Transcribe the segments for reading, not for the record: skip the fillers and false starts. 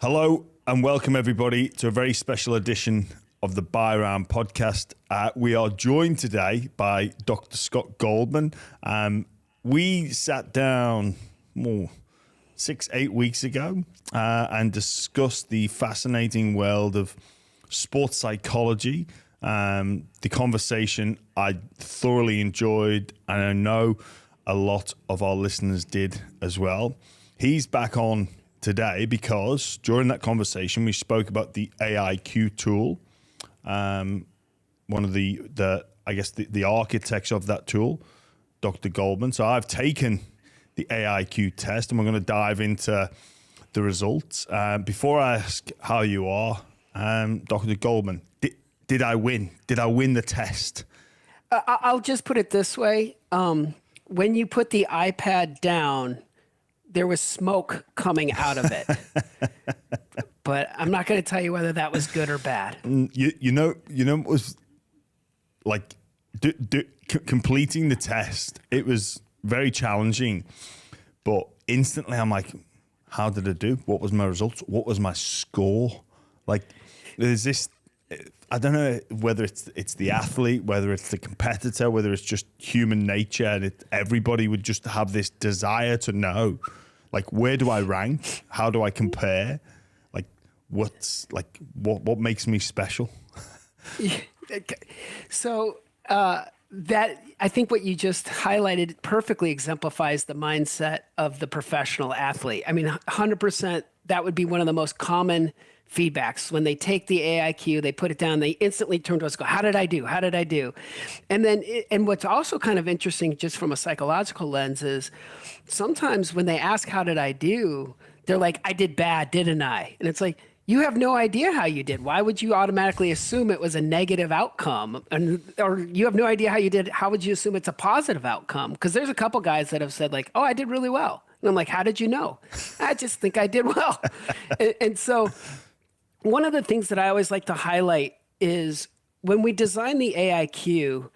Hello and welcome everybody to a very special edition of the Buy Round podcast. We are joined today by Dr. Scott Goldman. We sat down 6-8 weeks ago and discussed the fascinating world of sports psychology. The conversation I thoroughly enjoyed, and I know a lot of our listeners did as well. He's back on today because during that conversation we spoke about the AIQ tool, one of the architects of that tool, Dr. Goldman. So I've taken the AIQ test and we're going to dive into the results. Before I ask how you are, Dr. Goldman, did I win? Did I win the test? I'll just put it this way. When you put the iPad down, there was smoke coming out of it, but I'm not going to tell you whether that was good or bad. You know, it was like completing the test. It was very challenging, but instantly I'm like, how did I do? What was my results? What was my score? Like, there's this, I don't know whether it's the athlete, whether it's the competitor, whether it's just human nature, and everybody would just have this desire to know. Like, where do I rank? How do I compare? Like, what makes me special? So that, I think what you just highlighted perfectly exemplifies the mindset of the professional athlete. I mean, 100%, that would be one of the most common feedbacks. When they take the AIQ, they put it down, they instantly turn to us and go, how did I do? How did I do? And then, and what's also kind of interesting just from a psychological lens is sometimes when they ask, how did I do? They're like, I did bad, didn't I? And it's like, you have no idea how you did. Why would you automatically assume it was a negative outcome? Or you have no idea how you did. How would you assume it's a positive outcome? Because there's a couple guys that have said like, oh, I did really well. And I'm like, how did you know? I just think I did well. And so one of the things that I always like to highlight is when we designed the AIQ,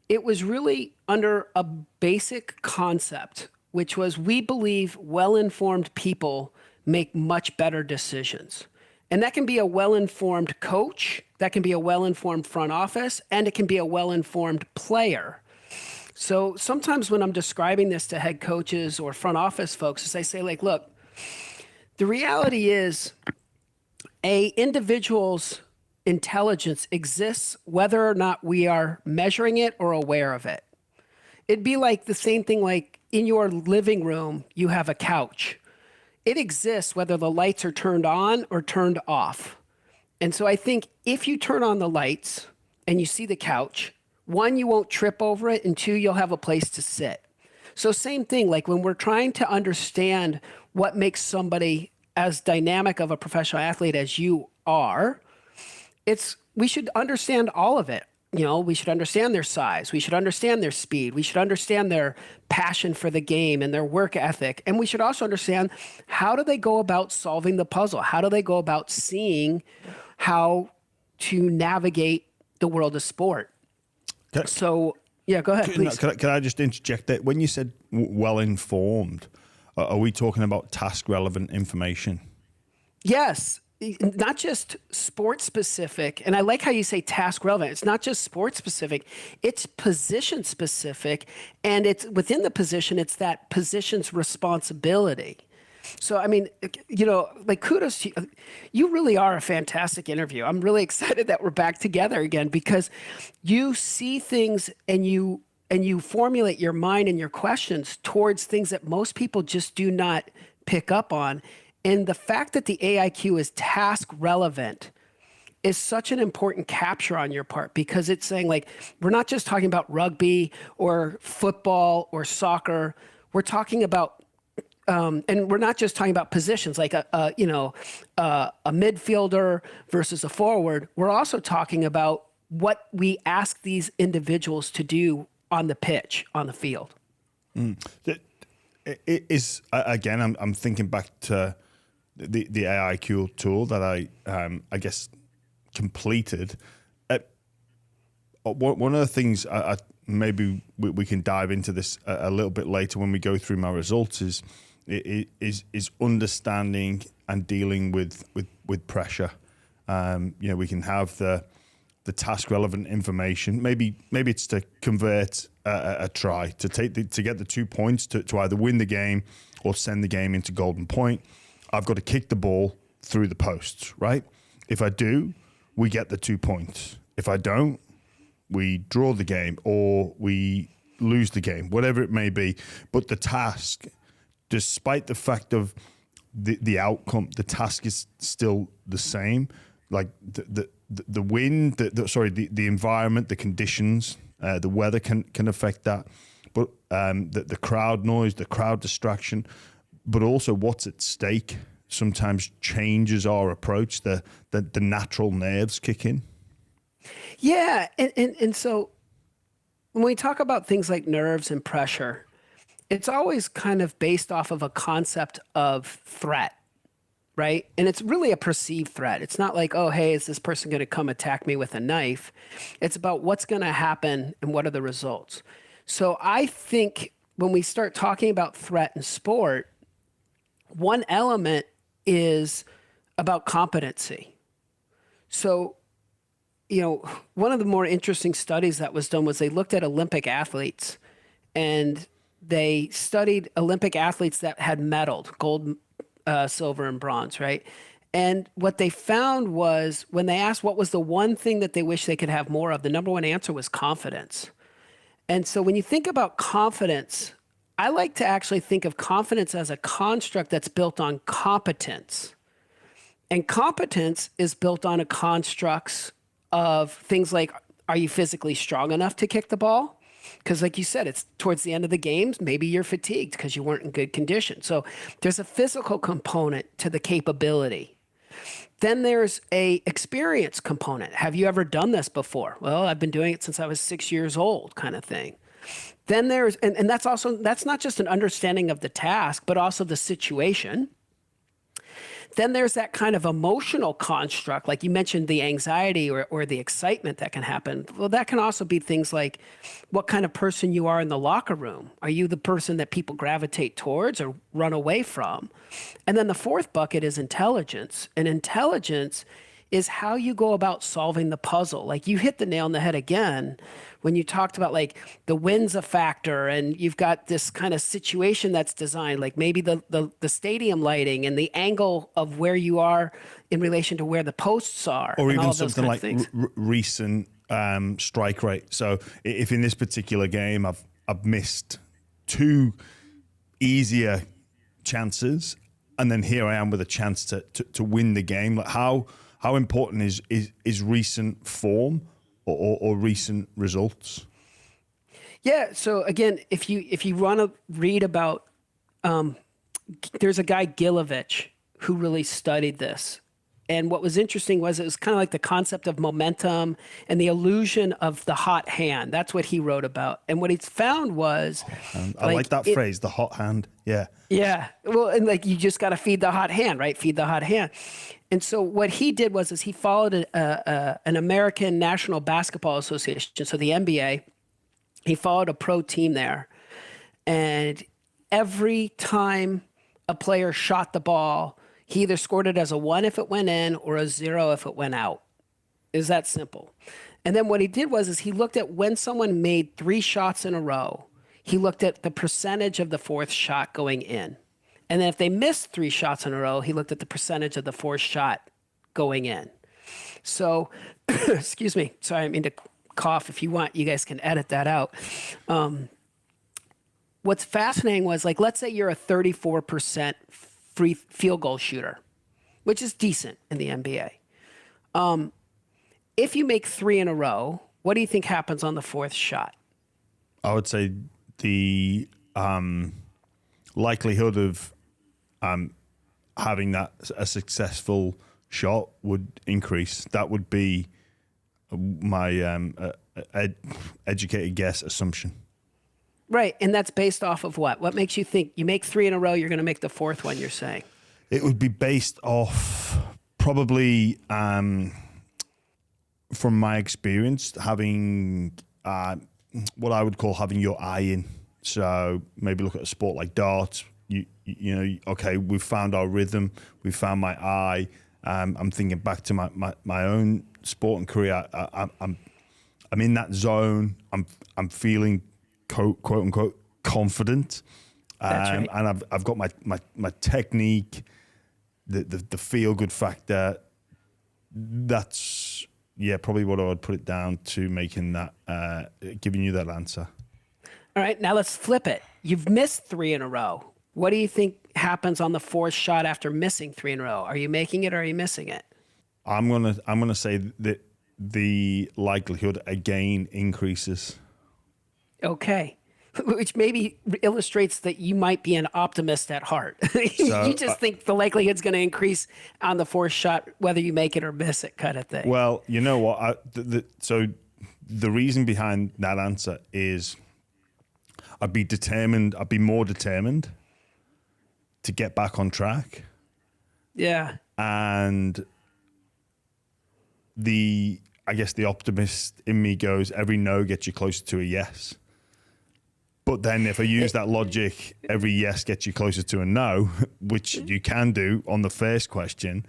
it was really under a basic concept, which was we believe well-informed people make much better decisions. And that can be a well-informed coach, that can be a well-informed front office, and it can be a well-informed player. So sometimes when I'm describing this to head coaches or front office folks, is I say like, look, the reality is a individual's intelligence exists whether or not we are measuring it or aware of it. It'd be like the same thing like in your living room, you have a couch. It exists whether the lights are turned on or turned off. And so I think if you turn on the lights and you see the couch, one, you won't trip over it, and two, you'll have a place to sit. So same thing, like when we're trying to understand what makes somebody as dynamic of a professional athlete as you are, we should understand all of it. You know, we should understand their size. We should understand their speed. We should understand their passion for the game and their work ethic. And we should also understand how do they go about solving the puzzle? How do they go about seeing how to navigate the world of sport? So, yeah, go ahead, please. Can I just interject that? When you said well-informed, are we talking about task-relevant information? Yes. Not just sports specific. And I like how you say task relevant. It's not just sports specific, it's position specific. And it's within the position, it's that position's responsibility. So, I mean, you know, like kudos to you. You really are a fantastic interview. I'm really excited that we're back together again because you see things and you formulate your mind and your questions towards things that most people just do not pick up on. And the fact that the AIQ is task relevant is such an important capture on your part because it's saying like, we're not just talking about rugby or football or soccer. We're talking about, and we're not just talking about positions like a midfielder versus a forward. We're also talking about what we ask these individuals to do on the pitch, on the field. It is, again, I'm thinking back to the AIQ tool that I guess completed. One of the things maybe we can dive into this a little bit later when we go through my results is understanding and dealing with pressure. We can have the task relevant information. Maybe it's to convert a try, to get the 2 points to either win the game or send the game into golden point. I've got to kick the ball through the posts, right? If I do, we get the 2 points. If I don't, we draw the game or we lose the game, whatever it may be. But the task, despite the fact of the outcome, the task is still the same. Like the wind, the environment, the conditions, the weather can affect that. But the crowd noise, the crowd distraction, but also what's at stake sometimes changes our approach. The natural nerves kick in. Yeah, and so when we talk about things like nerves and pressure, it's always kind of based off of a concept of threat, right? And it's really a perceived threat. It's not like, oh, hey, is this person going to come attack me with a knife? It's about what's going to happen and what are the results. So I think when we start talking about threat in sport, one element is about competency. So, one of the more interesting studies that was done was they looked at Olympic athletes, and they studied Olympic athletes that had medaled gold, silver, and bronze, right? And what they found was when they asked what was the one thing that they wish they could have more of, the number one answer was confidence. And so when you think about confidence, I like to actually think of confidence as a construct that's built on competence. And competence is built on a constructs of things like, are you physically strong enough to kick the ball? Because like you said, it's towards the end of the games, maybe you're fatigued because you weren't in good condition. So there's a physical component to the capability. Then there's a experience component. Have you ever done this before? Well, I've been doing it since I was 6 years old, kind of thing. Then there's, and that's not just an understanding of the task, but also the situation. Then there's that kind of emotional construct, like you mentioned, the anxiety or the excitement that can happen. Well, that can also be things like what kind of person you are in the locker room. Are you the person that people gravitate towards or run away from? And then the fourth bucket is intelligence. And intelligence is how you go about solving the puzzle. Like you hit the nail on the head again when you talked about like the wind's a factor and you've got this kind of situation that's designed, like maybe the stadium lighting and the angle of where you are in relation to where the posts are. Or even all something like recent strike rate. So if in this particular game I've missed two easier chances and then here I am with a chance to win the game, like how important is recent form or recent results? Yeah. So again, if you want to read about, there's a guy Gilovich who really studied this. And what was interesting was it was kind of like the concept of momentum and the illusion of the hot hand. That's what he wrote about. And what he found was, I like that phrase, the hot hand. Yeah. Yeah. Well, and like you just got to feed the hot hand, right? Feed the hot hand. And so what he did was he followed an American National Basketball Association, so the NBA. He followed a pro team there. And every time a player shot the ball, he either scored it as a 1 if it went in or a 0 if it went out. It was that simple. And then what he did was he looked at when someone made 3 shots in a row, he looked at the percentage of the fourth shot going in. And then if they missed 3 shots in a row, he looked at the percentage of the fourth shot going in. So, excuse me. Sorry, I mean to cough. If you want, you guys can edit that out. What's fascinating was, like, let's say you're a 34% free field goal shooter, which is decent in the NBA. If you make 3 in a row, what do you think happens on the fourth shot? I would say the likelihood of having a successful shot would increase. That would be my educated guess assumption. Right, and that's based off of what? What makes you think you make 3 in a row, you're going to make the fourth one, you're saying? It would be based off probably, from my experience, having what I would call having your eye in. So maybe look at a sport like darts. You okay, we've found our rhythm, we've found my eye. I'm thinking back to my own sport and career. I'm in that zone. I'm feeling quote unquote confident. That's right. And I've got my technique, the feel good factor. That's probably what I would put it down to, making that giving you that answer. All right, now let's flip it. You've missed 3 in a row. What do you think happens on the 4th shot after missing 3 in a row? Are you making it or are you missing it? I'm gonna say that the likelihood again increases. Okay. Which maybe illustrates that you might be an optimist at heart. You just think the likelihood's going to increase on the 4th shot, whether you make it or miss it, kind of thing. Well, you know what? So the reason behind that answer is I'd be more determined to get back on track. Yeah. And I guess the optimist in me goes, every no gets you closer to a yes. But then if I use that logic, every yes gets you closer to a no, which you can do on the first question,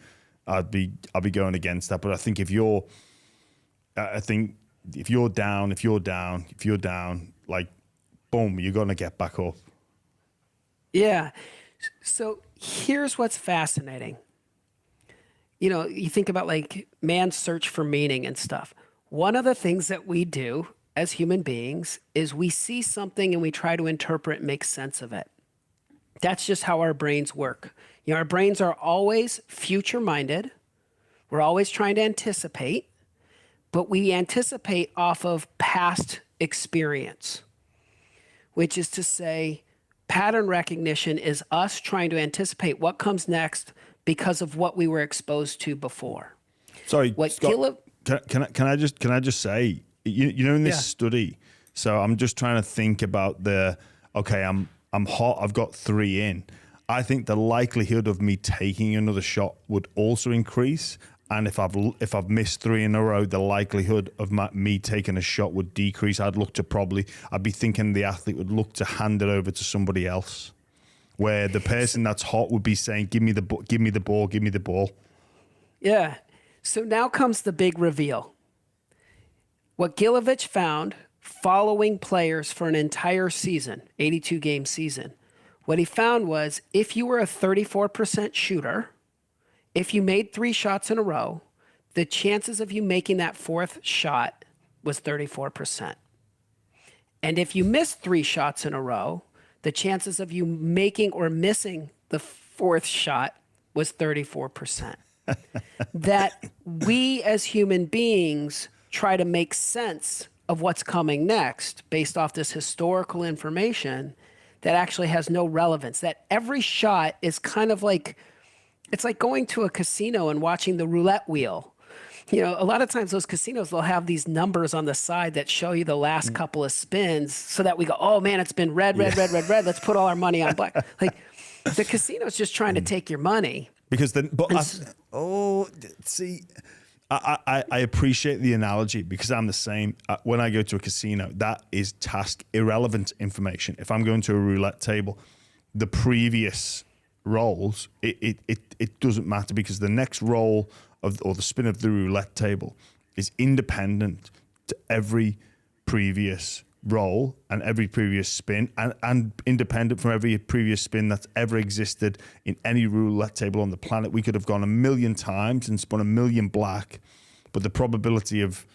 I'll be going against that. But I think if you're down, like, boom, you're going to get back up. Yeah. So here's what's fascinating. You think about like man's search for meaning and stuff. One of the things that we do as human beings is we see something and we try to interpret and make sense of it. That's just how our brains work. Our brains are always future minded. We're always trying to anticipate, but we anticipate off of past experience, which is to say pattern recognition is us trying to anticipate what comes next because of what we were exposed to before. Sorry, Scott, can I just say, in this study, so I'm just trying to think about I'm hot, I've got 3 in. I think the likelihood of me taking another shot would also increase. And if I've missed 3 in a row, the likelihood of me taking a shot would decrease. I'd be thinking the athlete would look to hand it over to somebody else, where the person that's hot would be saying, give me the ball. Yeah. So now comes the big reveal. What Gilovich found following players for an entire season, 82-game season, what he found was if you were a 34% shooter, if you made 3 shots in a row, the chances of you making that 4th shot was 34%. And if you missed 3 shots in a row, the chances of you making or missing the 4th shot was 34%. That we as human beings try to make sense of what's coming next based off this historical information that actually has no relevance. That every shot is kind of like, it's like going to a casino and watching the roulette wheel. A lot of times those casinos, they'll have these numbers on the side that show you the last couple of spins so that we go, oh man, it's been red. Let's put all our money on black. Like the casino's just trying to take your money. Because then, I appreciate the analogy because I'm the same. When I go to a casino, that is task irrelevant information. If I'm going to a roulette table, the previous rolls, it doesn't matter because the next roll or the spin of the roulette table is independent to every previous roll and every previous spin and independent from every previous spin that's ever existed in any roulette table on the planet. We could have gone 1,000,000 times and spun 1,000,000 black, but the probability of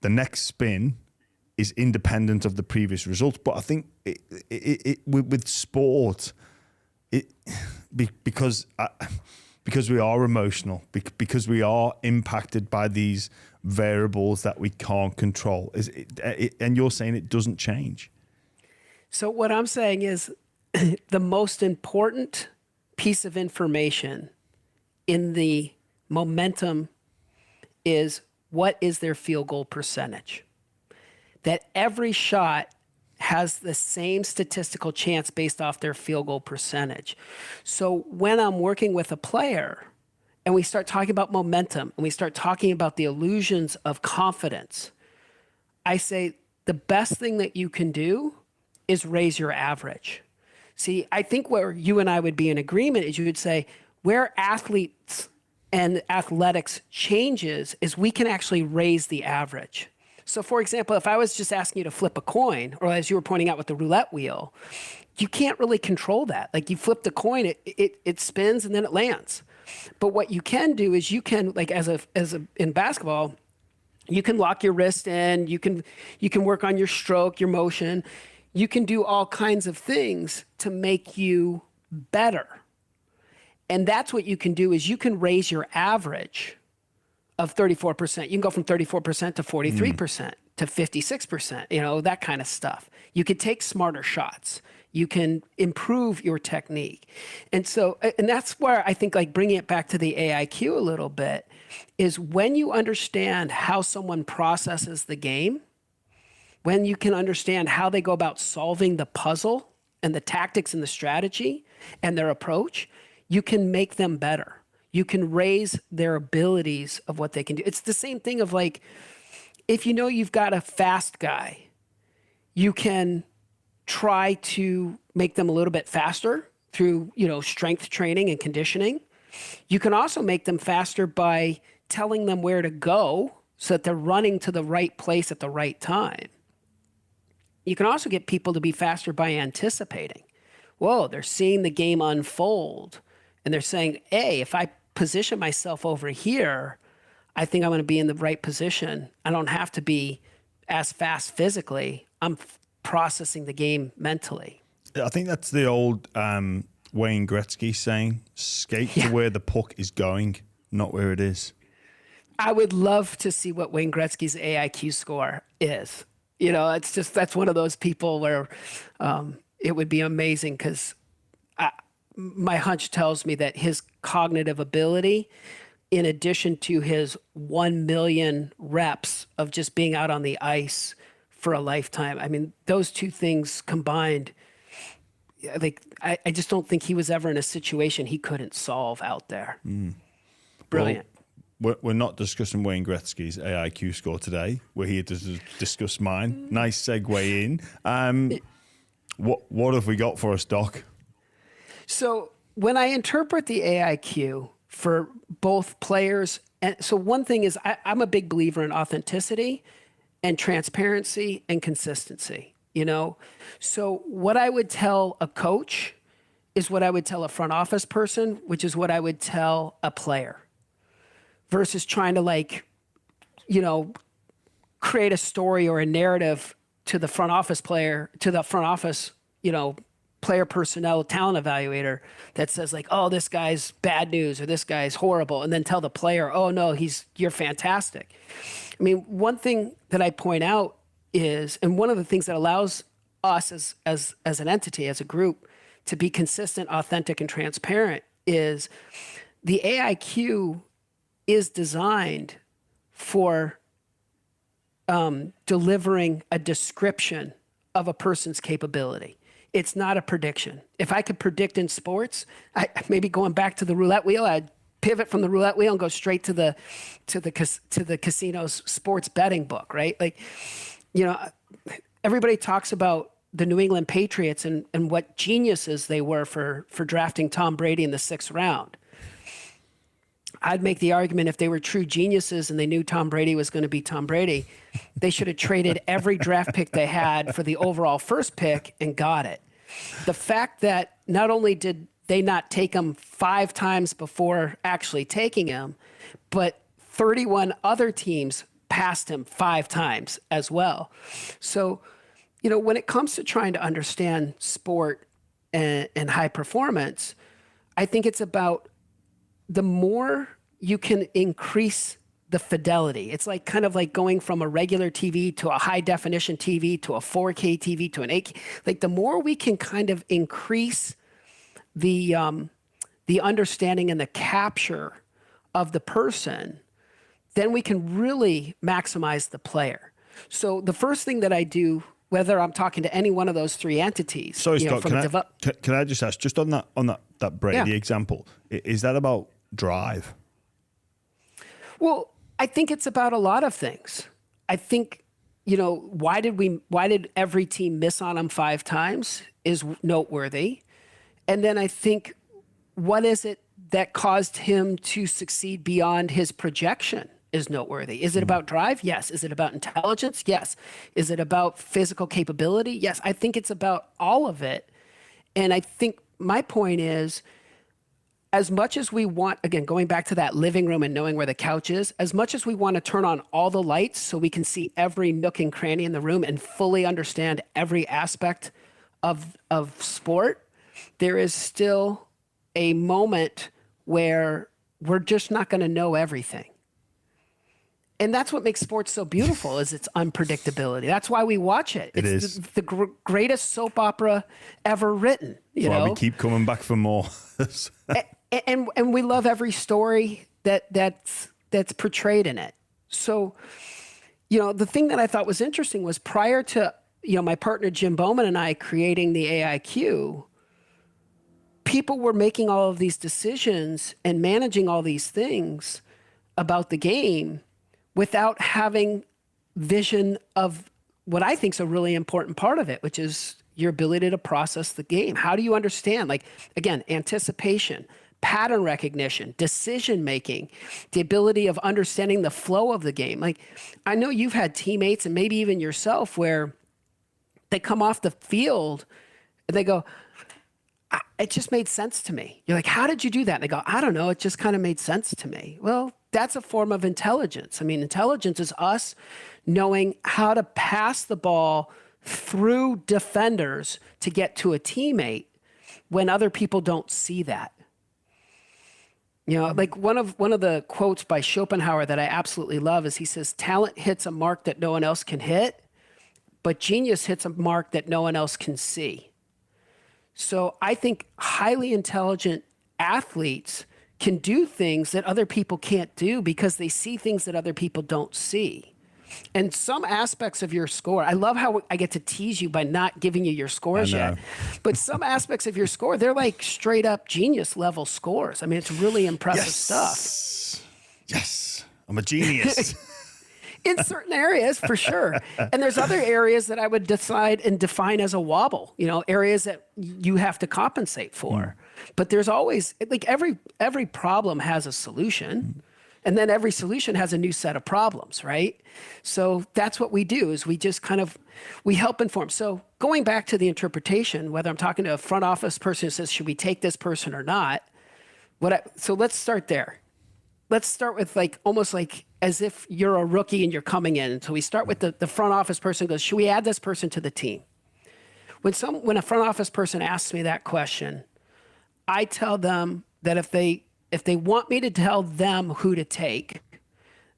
the next spin is independent of the previous result. But I think with sport, because we are emotional, because we are impacted by these variables that we can't control. And you're saying it doesn't change. So what I'm saying is the most important piece of information in the momentum is what is their field goal percentage? That every shot has the same statistical chance based off their field goal percentage. So when I'm working with a player and we start talking about momentum and we start talking about the illusions of confidence, I say the best thing that you can do is raise your average. See, I think where you and I would be in agreement is you would say where athletes and athletics changes is we can actually raise the average. So for example, if I was just asking you to flip a coin, or as you were pointing out with the roulette wheel, you can't really control that. Like you flip the coin, it spins and then it lands. But what you can do is you can, like in basketball, you can lock your wrist in, you can work on your stroke, your motion. You can do all kinds of things to make you better. And that's what you can do is you can raise your average of 34%. You can go from 34% to 43% to 56%, that kind of stuff. You could take smarter shots. You can improve your technique. And that's where I think like bringing it back to the AIQ a little bit is when you understand how someone processes the game, when you can understand how they go about solving the puzzle and the tactics and the strategy and their approach, you can make them better. You can raise their abilities of what they can do. It's the same thing of like, if you've got a fast guy, you can try to make them a little bit faster through, strength training and conditioning. You can also make them faster by telling them where to go so that they're running to the right place at the right time. You can also get people to be faster by anticipating. Whoa, they're seeing the game unfold and they're saying, hey, if I position myself over here, I think I'm going to be in the right position. I don't have to be as fast physically. I'm processing the game mentally. I think that's the old Wayne Gretzky saying, skate to where the puck is going, not where it is. I would love to see what Wayne Gretzky's AIQ score is. That's one of those people where it would be amazing because my hunch tells me that his cognitive ability, in addition to his 1 million reps of just being out on the ice for a lifetime, I mean, those two things combined, like I just don't think he was ever in a situation he couldn't solve out there. Brilliant. Well, we're not discussing Wayne Gretzky's AIQ score today. We're here to discuss mine. Nice segue in. What have we got for us, Doc? So when I interpret the AIQ for both players, and so one thing is I'm a big believer in authenticity and transparency and consistency, So what I would tell a coach is what I would tell a front office person, which is what I would tell a player, versus trying to create a story or a narrative to the front office player, to the front office, player personnel talent evaluator that says like, oh, this guy's bad news or this guy's horrible. And then tell the player, oh no, you're fantastic. I mean, one thing that I point out is, and one of the things that allows us as an entity, as a group, to be consistent, authentic, and transparent is the AIQ is designed for delivering a description of a person's capability. It's not a prediction. If I could predict in sports, maybe going back to the roulette wheel, I'd pivot from the roulette wheel and go straight to the casino's sports betting book, right? Like, everybody talks about the New England Patriots and what geniuses they were for drafting Tom Brady in the 6th round. I'd make the argument if they were true geniuses and they knew Tom Brady was going to be Tom Brady, they should have traded every draft pick they had for the overall first pick and got it. The fact that not only did they not take him 5 times before actually taking him, but 31 other teams passed him 5 times as well. So, when it comes to trying to understand sport and high performance, I think it's about the more you can increase the fidelity. It's like kind of like going from a regular TV to a high definition TV to a 4K TV to an 8K. Like the more we can kind of increase the understanding and the capture of the person, then we can really maximize the player. So the first thing that I do, whether I'm talking to any one of those 3 entities. Sorry, Scott, can I just ask, just on that Brady example, is that about drive? Well, I think it's about a lot of things. I think, why did every team miss on him 5 times is noteworthy. And then I think, what is it that caused him to succeed beyond his projection is noteworthy. Is it about drive? Yes. Is it about intelligence? Yes. Is it about physical capability? Yes. I think it's about all of it. And I think my point is, as much as we want, again, going back to that living room and knowing where the couch is, as much as we want to turn on all the lights so we can see every nook and cranny in the room and fully understand every aspect of sport, there is still a moment where we're just not going to know everything. And that's what makes sports so beautiful is its unpredictability. That's why we watch it. It's the greatest soap opera ever written. You know, we keep coming back for more. and we love every story that's portrayed in it. So, you know, the thing that I thought was interesting was prior to, you know, my partner Jim Bowman and I creating the AIQ, people were making all of these decisions and managing all these things about the game without having vision of what I think is a really important part of it, which is your ability to process the game. How do you understand? Like, again, anticipation, pattern recognition, decision-making, the ability of understanding the flow of the game. Like, I know you've had teammates and maybe even yourself where they come off the field and they go, it just made sense to me. You're like, how did you do that? And they go, I don't know. It just kind of made sense to me. Well, that's a form of intelligence. I mean, intelligence is us knowing how to pass the ball through defenders to get to a teammate when other people don't see that. You know, like one of the quotes by Schopenhauer that I absolutely love is he says, talent hits a mark that no one else can hit, but genius hits a mark that no one else can see. So I think highly intelligent athletes can do things that other people can't do because they see things that other people don't see. And some aspects of your score, I love how I get to tease you by not giving you your scores yet, but some aspects of your score, they're like straight up genius level scores. I mean, it's really impressive stuff. Yes, I'm a genius. In certain areas, for sure. And there's other areas that I would decide and define as a wobble, you know, areas that you have to compensate for. But there's always, like every problem has a solution. And then every solution has a new set of problems, right? So that's what we do is we just kind of, we help inform. So going back to the interpretation, whether I'm talking to a front office person who says, should we take this person or not? So let's start there. Let's start with like, almost like as if you're a rookie and you're coming in. So we start with the front office person goes, should we add this person to the team? When a front office person asks me that question, I tell them that if they want me to tell them who to take,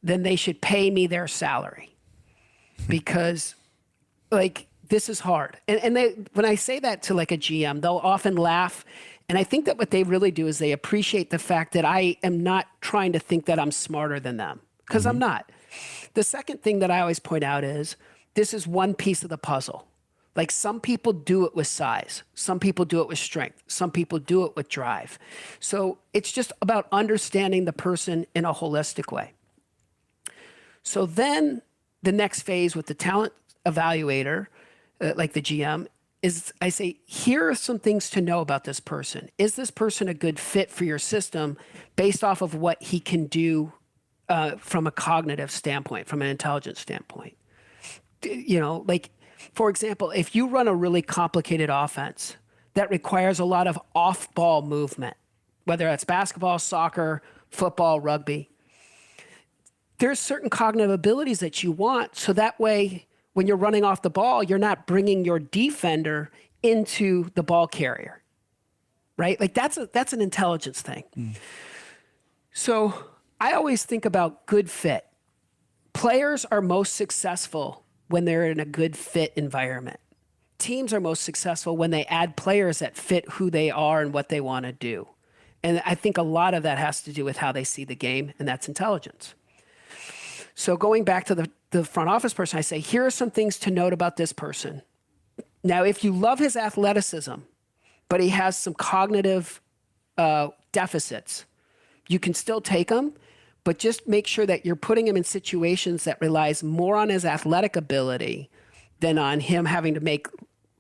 then they should pay me their salary because like this is hard. And when I say that to like a GM, they'll often laugh. And I think that what they really do is they appreciate the fact that I am not trying to think that I'm smarter than them because I'm not. The second thing that I always point out is this is one piece of the puzzle. Like some people do it with size. Some people do it with strength. Some people do it with drive. So it's just about understanding the person in a holistic way. So then the next phase with the talent evaluator, like the GM, is I say, here are some things to know about this person. Is this person a good fit for your system based off of what he can do from a cognitive standpoint, from an intelligence standpoint? You know, like, for example, if you run a really complicated offense that requires a lot of off-ball movement, whether that's basketball, soccer, football, rugby, there's certain cognitive abilities that you want. So that way, when you're running off the ball, you're not bringing your defender into the ball carrier, right? Like that's an intelligence thing. So I always think about good fit. Players are most successful when they're in a good fit environment. Teams are most successful when they add players that fit who they are and what they want to do. And I think a lot of that has to do with how they see the game, and that's intelligence. So going back to the front office person, I say, here are some things to note about this person. Now, if you love his athleticism, but he has some cognitive deficits, you can still take him, but just make sure that you're putting him in situations that relies more on his athletic ability than on him having to make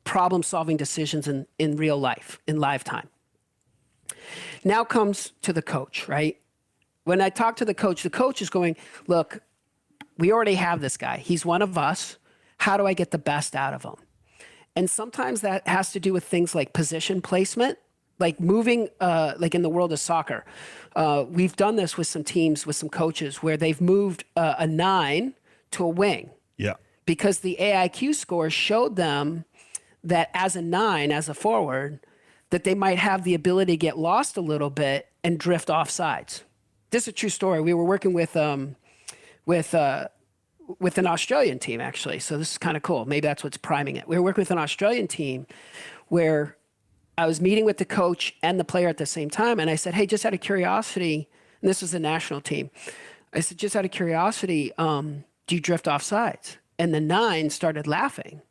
problem-solving decisions in real life, in live time. Now comes to the coach, right? When I talk to the coach is going, look, we already have this guy. He's one of us. How do I get the best out of him? And sometimes that has to do with things like position placement, like moving, like in the world of soccer. We've done this with some teams, with some coaches, where they've moved a 9 to a wing. Yeah. Because the AIQ score showed them that as a 9, as a forward, that they might have the ability to get lost a little bit and drift off sides. This is a true story. We were working with an Australian team, actually. So this is kind of cool. Maybe that's what's priming it. We were working with an Australian team where I was meeting with the coach and the player at the same time. And I said, hey, just out of curiosity, and this was a national team. I said, just out of curiosity, do you drift off sides? And the 9 started laughing.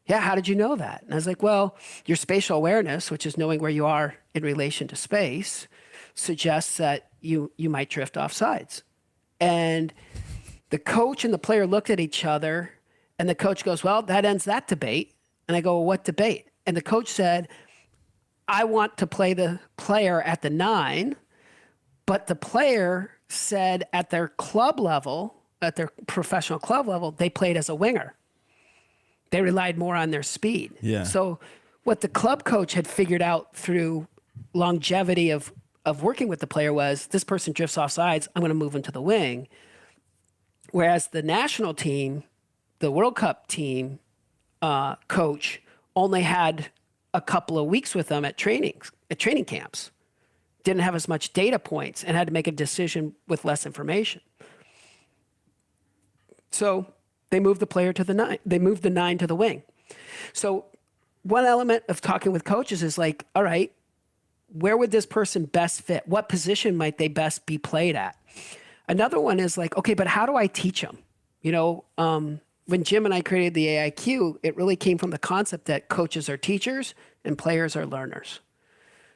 Yeah, how did you know that? And I was like, well, your spatial awareness, which is knowing where you are in relation to space, suggests that you might drift off sides. And the coach and the player looked at each other, and the coach goes, well, that ends that debate. And I go, well, what debate? And the coach said, I want to play the player at the 9, but the player said at their club level, at their professional club level, they played as a winger. They relied more on their speed. Yeah. So what the club coach had figured out through longevity of working with the player was, this person drifts off sides, I'm going to move him to the wing. Whereas the national team, the World Cup team coach only had a couple of weeks with them at training camps, didn't have as much data points, and had to make a decision with less information. So they moved the player to the 9. They moved the 9 to the wing. So one element of talking with coaches is like, all right, where would this person best fit? What position might they best be played at? Another one is like, okay, but how do I teach them? You know, when Jim and I created the AIQ, it really came from the concept that coaches are teachers and players are learners.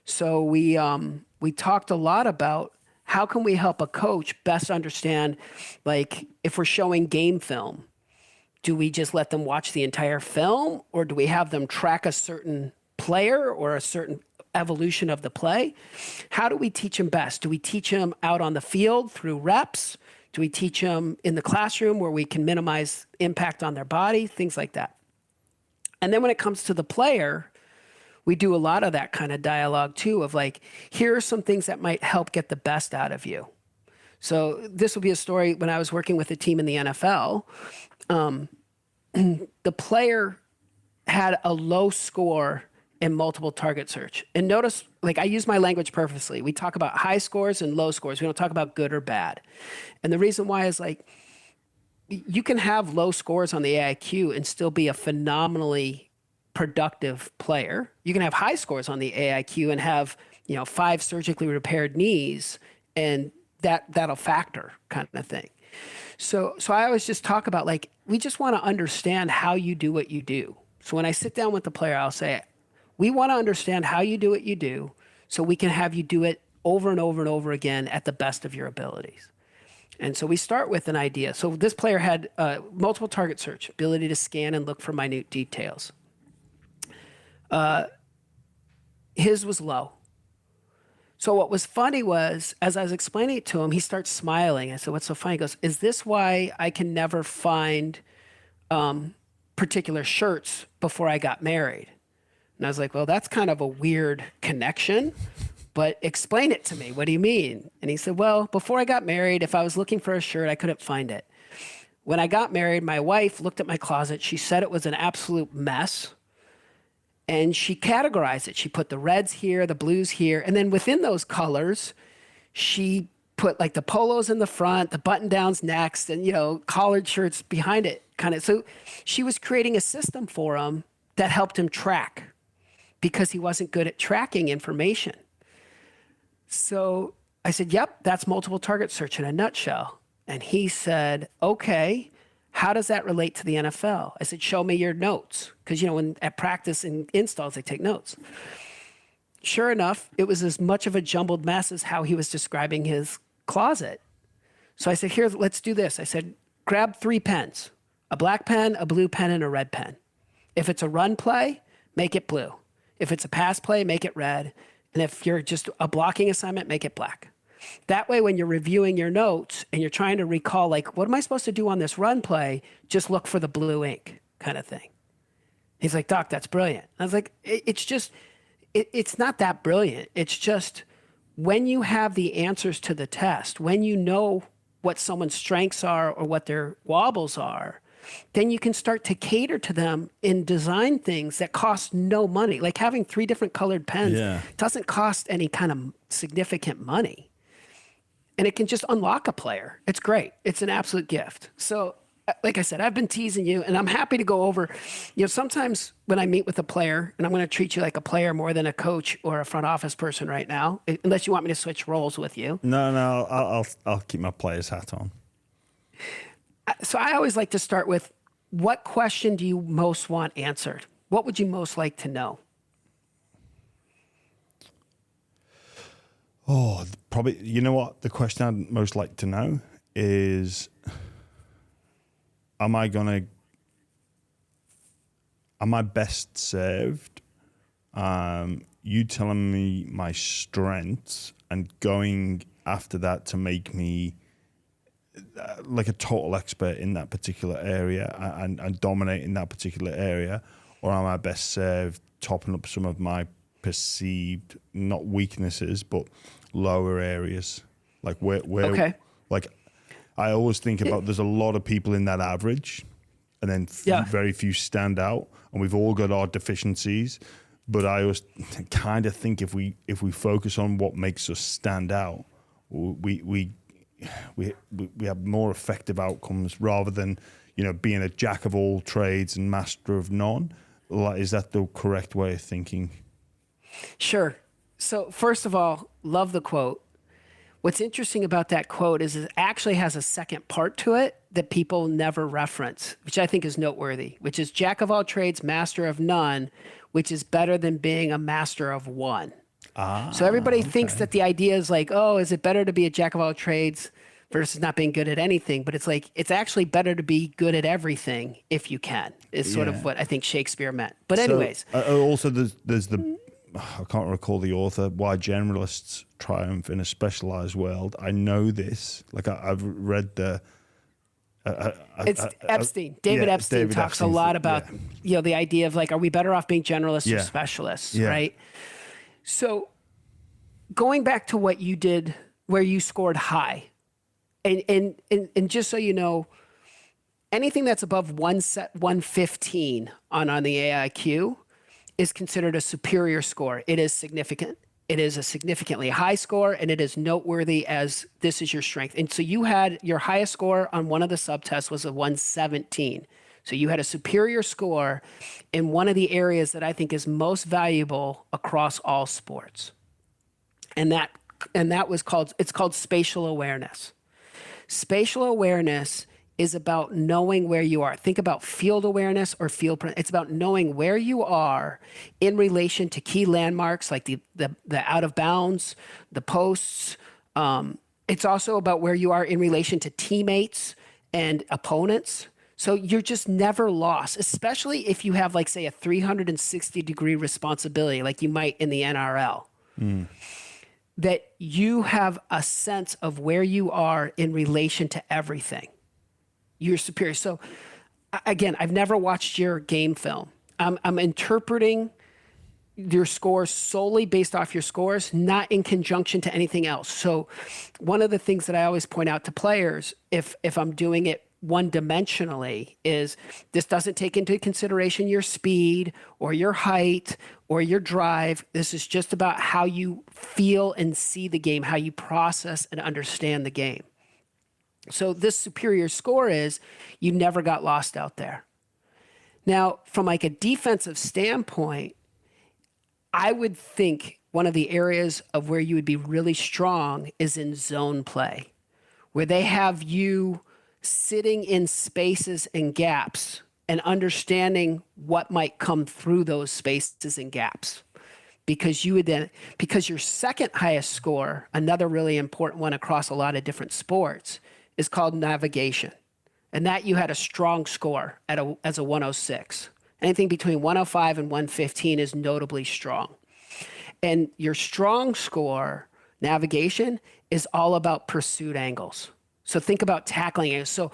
So we talked a lot about how can we help a coach best understand, like if we're showing game film, do we just let them watch the entire film, or do we have them track a certain player or a certain evolution of the play? How do we teach them best? Do we teach them out on the field through reps? Do we teach them in the classroom where we can minimize impact on their body? Things like that. And then when it comes to the player, we do a lot of that kind of dialogue too, of like, here are some things that might help get the best out of you. So this will be a story when I was working with a team in the NFL. The player had a low score in multiple target search. And notice, like, I use my language purposely. We talk about high scores and low scores. We don't talk about good or bad. And the reason why is, like, you can have low scores on the AIQ and still be a phenomenally productive player. You can have high scores on the AIQ and have, 5 surgically repaired knees, and that'll factor, kind of thing. So I always just talk about, like, we just want to understand how you do what you do. So when I sit down with the player, I'll say, we want to understand how you do what you do so we can have you do it over and over and over again at the best of your abilities. And so we start with an idea. So this player had multiple target search, ability to scan and look for minute details. His was low. So what was funny was, as I was explaining it to him, he starts smiling. I said, what's so funny? He goes, is this why I can never find particular shirts before I got married? And I was like, well, that's kind of a weird connection, but explain it to me. What do you mean? And he said, well, before I got married, if I was looking for a shirt, I couldn't find it. When I got married, my wife looked at my closet. She said it was an absolute mess. And she categorized it. She put the reds here, the blues here. And then within those colors, she put like the polos in the front, the button downs next, and, collared shirts behind it kind of. So she was creating a system for him that helped him track, because he wasn't good at tracking information. So I said, yep, that's multiple target search in a nutshell. And he said, okay, how does that relate to the NFL? I said, show me your notes. Because, when at practice and installs, they take notes. Sure enough, it was as much of a jumbled mess as how he was describing his closet. So I said, here, let's do this. I said, grab 3 pens, a black pen, a blue pen, and a red pen. If it's a run play, make it blue. If it's a pass play, make it red. And if you're just a blocking assignment, make it black. That way, when you're reviewing your notes and you're trying to recall, like, what am I supposed to do on this run play? Just look for the blue ink kind of thing. He's like, Doc, that's brilliant. I was like, it's not that brilliant. It's just when you have the answers to the test, when you know what someone's strengths are or what their wobbles are, then you can start to cater to them and design things that cost no money. Like having 3 different colored pens doesn't cost any kind of significant money. And it can just unlock a player. It's great. It's an absolute gift. So like I said, I've been teasing you, and I'm happy to go over, sometimes when I meet with a player, and I'm going to treat you like a player more than a coach or a front office person right now, unless you want me to switch roles with you. No, I'll keep my player's hat on. So I always like to start with, what question do you most want answered? What would you most like to know? Oh, probably, you know what? The question I'd most like to know is, am I best served? You telling me my strengths and going after that to make me like a total expert in that particular area and dominate in that particular area, or am I best served topping up some of my perceived, not weaknesses, but lower areas? Like where okay. Like I always think about, there's a lot of people in that average, and then very few stand out, and we've all got our deficiencies. But I always kind of think if we focus on what makes us stand out, we have more effective outcomes rather than being a jack of all trades and master of none. Is that the correct way of thinking? Sure. So first of all, love the quote. What's interesting about that quote is it actually has a second part to it that people never reference, which I think is noteworthy, which is jack of all trades, master of none, which is better than being a master of one. So everybody thinks that the idea is like, oh, is it better to be a jack of all trades versus not being good at anything? But it's like, it's actually better to be good at everything if you can, is sort of what I think Shakespeare meant. But anyways. Also, there's the, I can't recall the author, Why Generalists Triumph in a Specialized World. I know this. Like I've read the... it's Epstein. David Epstein talks a lot about the idea of like, are we better off being generalists or specialists, right? So going back to what you did where you scored high, and just so you know, anything that's above 115 on the AIQ is considered a superior score. It is significant. It is a significantly high score, and it is noteworthy as this is your strength. And so you had your highest score on one of the subtests was a 117. So you had a superior score in one of the areas that I think is most valuable across all sports. And that was called spatial awareness. Spatial awareness is about knowing where you are. Think about field awareness or it's about knowing where you are in relation to key landmarks like the out of bounds, the posts. It's also about where you are in relation to teammates and opponents. So you're just never lost, especially if you have, like, say, a 360-degree responsibility like you might in the NRL. That you have a sense of where you are in relation to everything. You're superior. So again, I've never watched your game film. I'm interpreting your scores solely based off your scores, not in conjunction to anything else. So one of the things that I always point out to players, if I'm doing it one-dimensionally, is this doesn't take into consideration your speed or your height or your drive. This is just about how you feel and see the game, how you process and understand the game. So this superior score is you never got lost out there. Now, from like a defensive standpoint, I would think one of the areas of where you would be really strong is in zone play, where they have you sitting in spaces and gaps and understanding what might come through those spaces and gaps. Because your second highest score, another really important one across a lot of different sports, is called navigation. And that you had a strong score as a 106. Anything between 105 and 115 is notably strong. And your strong score, navigation, is all about pursuit angles. So think about tackling it. So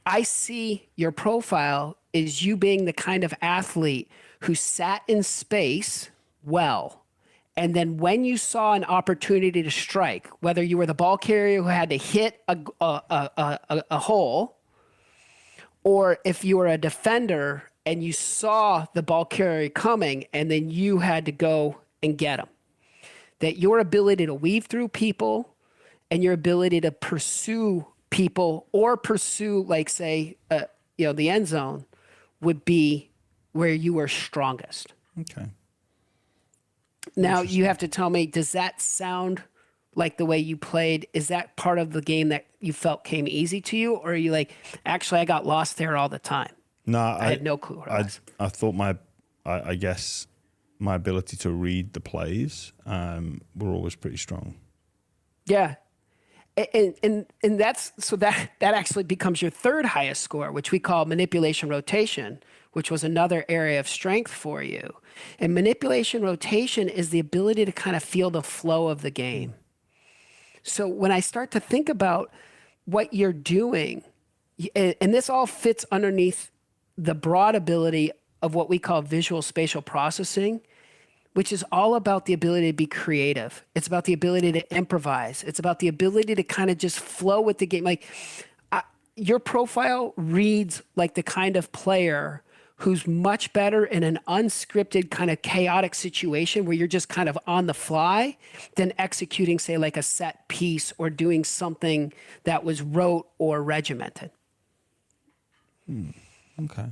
I see your profile as you being the kind of athlete who sat in space well. And then when you saw an opportunity to strike, whether you were the ball carrier who had to hit a hole, or if you were a defender and you saw the ball carrier coming and then you had to go and get him, that your ability to weave through people and your ability to pursue people or pursue, like, say, the end zone would be where you were strongest. Okay. Now you have to tell me, does that sound like the way you played? Is that part of the game that you felt came easy to you? Or are you like, actually, I got lost there all the time? No, I had no clue what it was. I thought I guess my ability to read the plays were always pretty strong. Yeah. And that's, so that actually becomes your third highest score, which we call manipulation rotation, which was another area of strength for you. And manipulation rotation is the ability to kind of feel the flow of the game. So when I start to think about what you're doing, and this all fits underneath the broad ability of what we call visual spatial processing, which is all about the ability to be creative. It's about the ability to improvise. It's about the ability to kind of just flow with the game. Like, your profile reads like the kind of player who's much better in an unscripted kind of chaotic situation where you're just kind of on the fly than executing, say, like a set piece or doing something that was rote or regimented. Okay.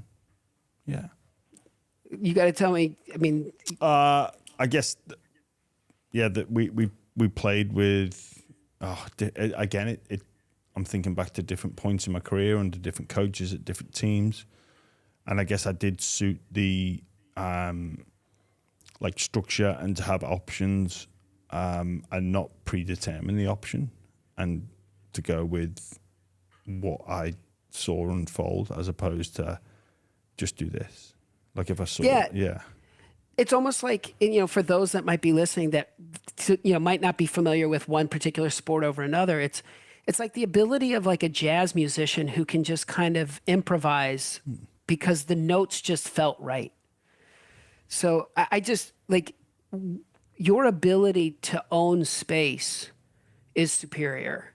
Yeah. You got to tell me, I mean... I guess, that we played with, again, I'm thinking back to different points in my career under different coaches at different teams. And I guess I did suit the like structure and to have options and not predetermine the option and to go with what I saw unfold as opposed to just do this. Like if I saw It's almost like, for those that might be listening that, might not be familiar with one particular sport over another, it's like the ability of like a jazz musician who can just kind of improvise because the notes just felt right. So I just like your ability to own space is superior.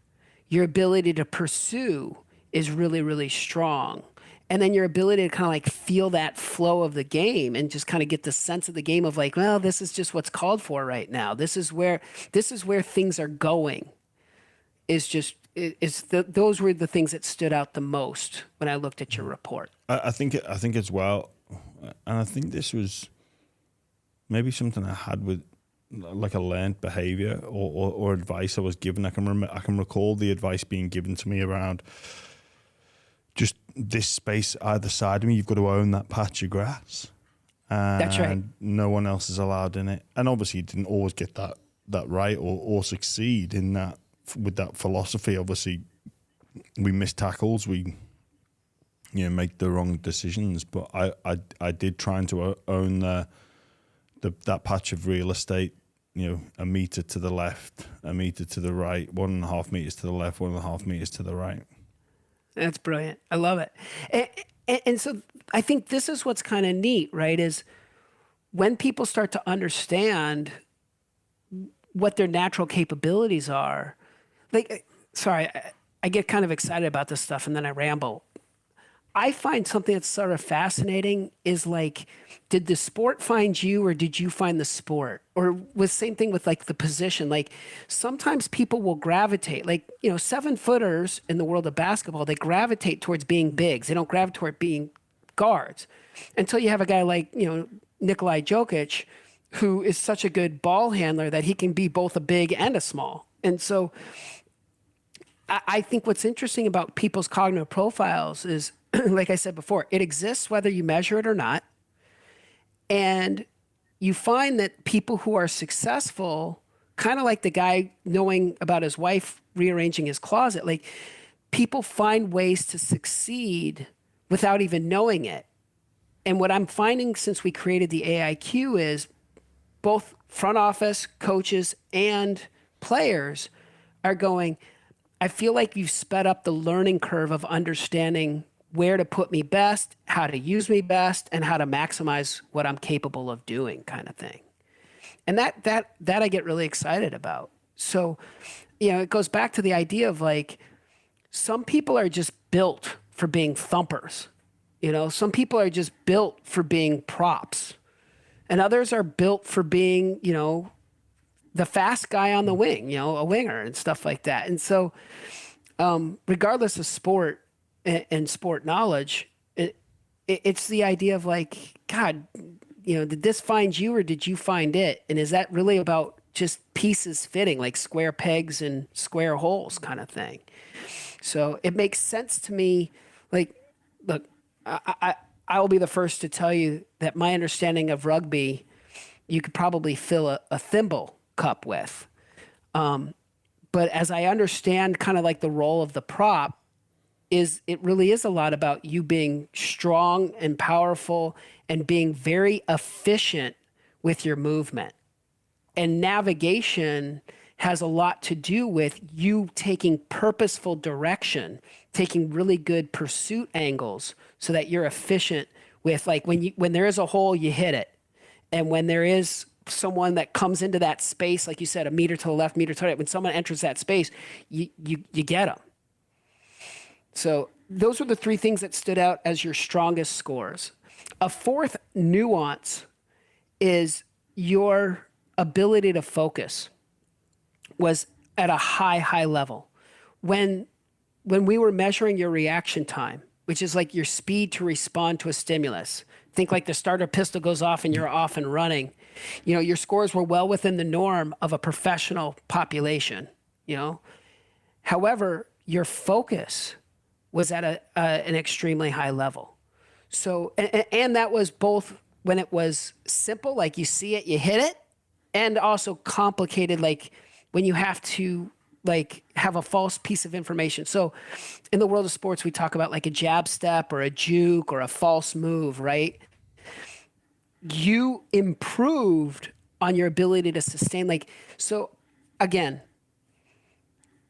Your ability to pursue is really, really strong. And then your ability to kind of like feel that flow of the game and just kind of get the sense of the game of like, well, this is just what's called for right now. This is where things are going. Those were the things that stood out the most when I looked at your report. I think as well, and I think this was maybe something I had with like a learned behavior or advice I was given. I can recall the advice being given to me around just this space either side of me. You've got to own that patch of grass. That's right. No one else is allowed in it. And obviously you didn't always get that right or succeed in that with that philosophy. Obviously we miss tackles, we make the wrong decisions, but I did trying to own that patch of real estate, a meter to the left, a meter to the right, 1.5 meters to the left, 1.5 meters to the right. That's brilliant. I love it. And so I think this is what's kind of neat, right? Is when people start to understand what their natural capabilities are, like, sorry, I get kind of excited about this stuff and then I ramble. I find something that's sort of fascinating is like, did the sport find you or did you find the sport? Or was same thing with like the position? Like sometimes people will gravitate, like, 7-footers in the world of basketball, they gravitate towards being bigs. They don't gravitate toward being guards until you have a guy like, Nikolai Jokic, who is such a good ball handler that he can be both a big and a small. And so I think what's interesting about people's cognitive profiles is, like I said before, it exists whether you measure it or not. And you find that people who are successful, kind of like the guy knowing about his wife rearranging his closet, like people find ways to succeed without even knowing it. And what I'm finding since we created the AIQ is both front office, coaches, and players are going, I feel like you've sped up the learning curve of understanding where to put me best, how to use me best, and how to maximize what I'm capable of doing, kind of thing. And that I get really excited about. So, it goes back to the idea of like, some people are just built for being thumpers. Some people are just built for being props, and others are built for being, the fast guy on the wing, a winger and stuff like that. And so, regardless of sport and sport knowledge, it's the idea of like, God, did this find you or did you find it? And is that really about just pieces fitting, like square pegs and square holes kind of thing? So it makes sense to me. Like, look, I will be the first to tell you that my understanding of rugby, you could probably fill a thimble cup with. But as I understand kind of like the role of the prop, it really is a lot about you being strong and powerful and being very efficient with your movement. And navigation has a lot to do with you taking purposeful direction, taking really good pursuit angles so that you're efficient with, like, when there is a hole, you hit it. And when there is someone that comes into that space, like you said, a meter to the left, meter to the right, when someone enters that space, you get them. So those are the three things that stood out as your strongest scores. A fourth nuance is your ability to focus was at a high level. When we were measuring your reaction time, which is like your speed to respond to a stimulus, think like the starter pistol goes off and you're off and running, your scores were well within the norm of a professional population, However, your focus was at an extremely high level. So, and that was both when it was simple, like you see it, you hit it, and also complicated, like when you have to like have a false piece of information. So in the world of sports, we talk about like a jab step or a juke or a false move, right? You improved on your ability to sustain. So again,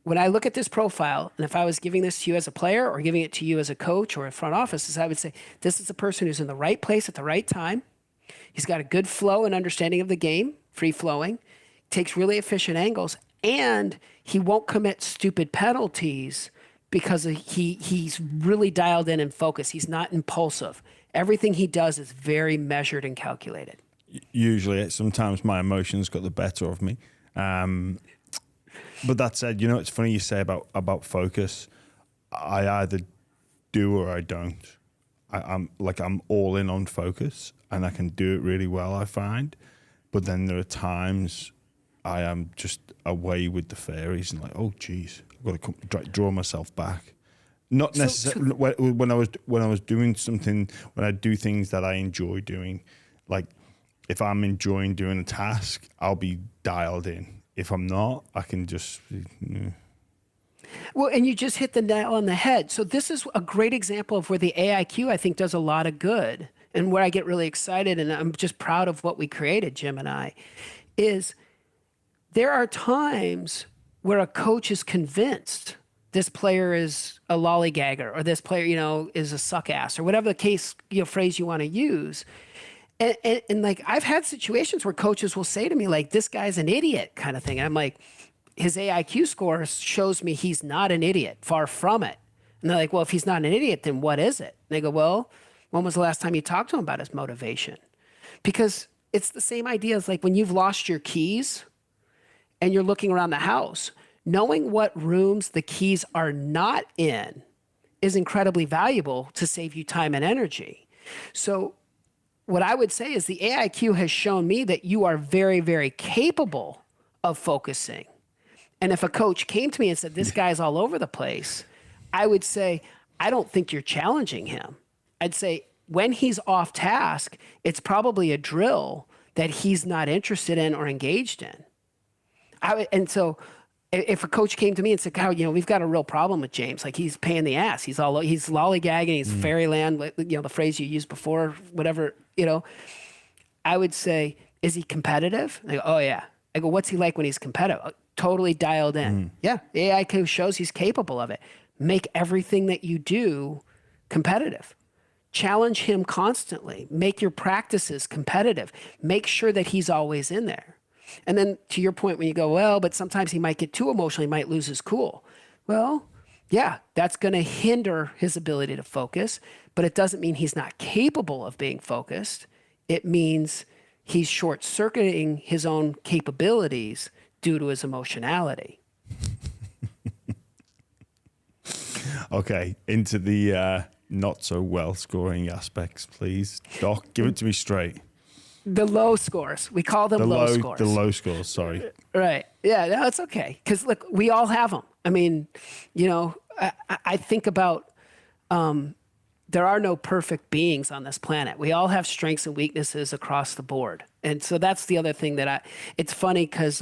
when I look at this profile, and if I was giving this to you as a player or giving it to you as a coach or a front office, I would say, this is a person who's in the right place at the right time. He's got a good flow and understanding of the game, free flowing, takes really efficient angles, and he won't commit stupid penalties because he's really dialed in and focused. He's not impulsive. Everything he does is very measured and calculated. Usually, sometimes my emotions got the better of me. But that said, it's funny you say about focus. I either do or I don't. I'm all in on focus, and I can do it really well, I find. But then there are times I am just away with the fairies and like, oh geez, I've got to draw myself back. Not necessarily when I was doing something, when I do things that I enjoy doing. Like if I'm enjoying doing a task, I'll be dialed in. If I'm not, I can just. Well, and you just hit the nail on the head. So this is a great example of where the AIQ, I think, does a lot of good. And where I get really excited, and I'm just proud of what we created, Jim and I, is there are times where a coach is convinced this player is a lollygagger or this player, is a suck ass or whatever the case, phrase you want to use. And like, I've had situations where coaches will say to me, like, this guy's an idiot kind of thing. And I'm like, his AIQ score shows me he's not an idiot, far from it. And they're like, well, if he's not an idiot, then what is it? And they go, well, when was the last time you talked to him about his motivation? Because it's the same idea as like when you've lost your keys and you're looking around the house, knowing what rooms the keys are not in is incredibly valuable to save you time and energy. So what I would say is the AIQ has shown me that you are very, very capable of focusing. And if a coach came to me and said, this guy's all over the place, I would say, I don't think you're challenging him. I'd say when he's off task, it's probably a drill that he's not interested in or engaged in. And so if a coach came to me and said, "God, we've got a real problem with James. Like he's paying the ass. He's lollygagging. He's fairyland. The phrase you used before, whatever. I would say Is he competitive? They go, oh yeah. I go, what's he like when he's competitive? Totally dialed in. Yeah, the AIQ shows he's capable of it. Make everything that you do competitive. Challenge him constantly. Make your practices competitive. Make sure that he's always in there. And then to your point, when you go, well, but sometimes he might get too emotional, he might lose his cool. Well, yeah, that's going to hinder his ability to focus, but it doesn't mean he's not capable of being focused. It means he's short-circuiting his own capabilities due to his emotionality. Okay, into the not so well scoring aspects, please. Doc, give it to me straight. The low scores. We call them low scores. The low scores, sorry. Right. Yeah, no, it's okay. Because look, we all have them. I mean, you know, I think about there are no perfect beings on this planet. We all have strengths and weaknesses across the board. And so that's the other thing that it's funny because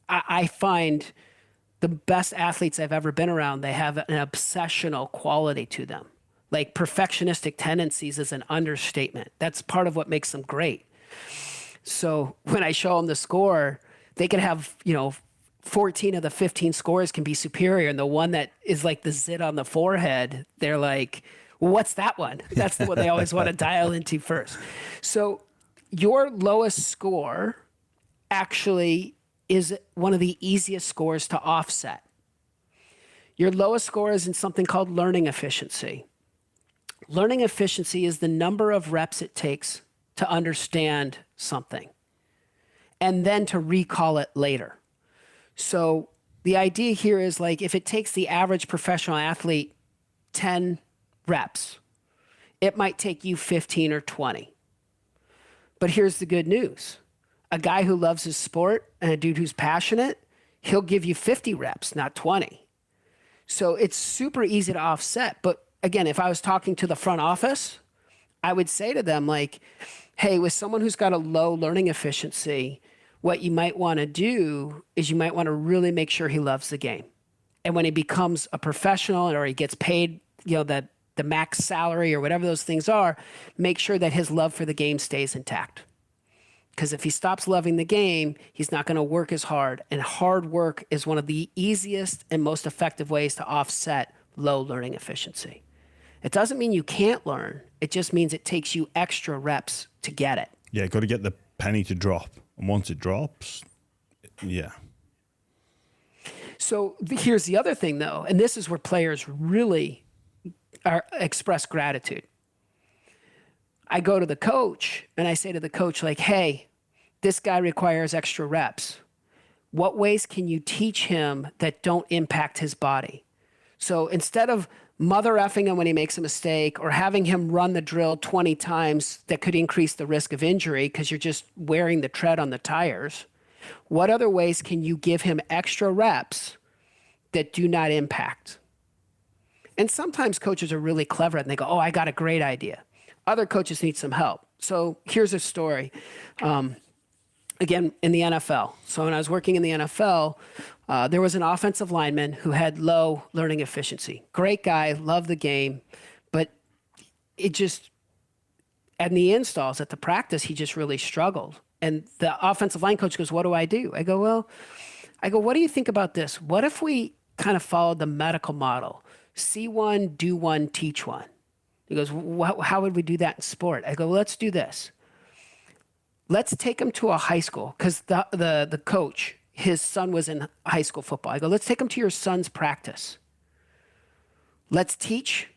I find the best athletes I've ever been around, they have an obsessional quality to them. Like perfectionistic tendencies is an understatement. That's part of what makes them great. So when I show them the score, they can have, 14 of the 15 scores can be superior. And the one that is like the zit on the forehead, they're like, well, what's that one? That's the one they always want to dial into first. So your lowest score actually is one of the easiest scores to offset. Your lowest score is in something called learning efficiency. Learning efficiency is the number of reps it takes to understand something and then to recall it later. So the idea here is like if it takes the average professional athlete 10 reps, it might take you 15 or 20. But here's the good news. A guy who loves his sport and a dude who's passionate, he'll give you 50 reps, not 20. So it's super easy to offset. But again, if I was talking to the front office, I would say to them like, hey, with someone who's got a low learning efficiency, what you might want to do is you might want to really make sure he loves the game. And when he becomes a professional or he gets paid, the max salary or whatever those things are, make sure that his love for the game stays intact. Because if he stops loving the game, he's not going to work as hard. And hard work is one of the easiest and most effective ways to offset low learning efficiency. It doesn't mean you can't learn. It just means it takes you extra reps to get it. Yeah, got to get the penny to drop. And once it drops, yeah. So here's the other thing, though, and this is where players really express gratitude. I go to the coach and I say to the coach, like, hey, this guy requires extra reps. What ways can you teach him that don't impact his body? So instead of mother effing him when he makes a mistake or having him run the drill 20 times that could increase the risk of injury because you're just wearing the tread on the tires, what other ways can you give him extra reps that do not impact? And sometimes coaches are really clever and they go, oh, I got a great idea. Other coaches need some help. So here's a story. Again, in the NFL. So when I was working in the NFL, there was an offensive lineman who had low learning efficiency. Great guy, loved the game, but it just, at the installs, at the practice, he just really struggled. And the offensive line coach goes, what do? I go, what do you think about this? What if we kind of followed the medical model? See one, do one, teach one. He goes, how would we do that in sport? I go, well, let's do this. Let's take him to a high school because the coach, his son was in high school football. I go, let's take him to your son's practice. Let's teach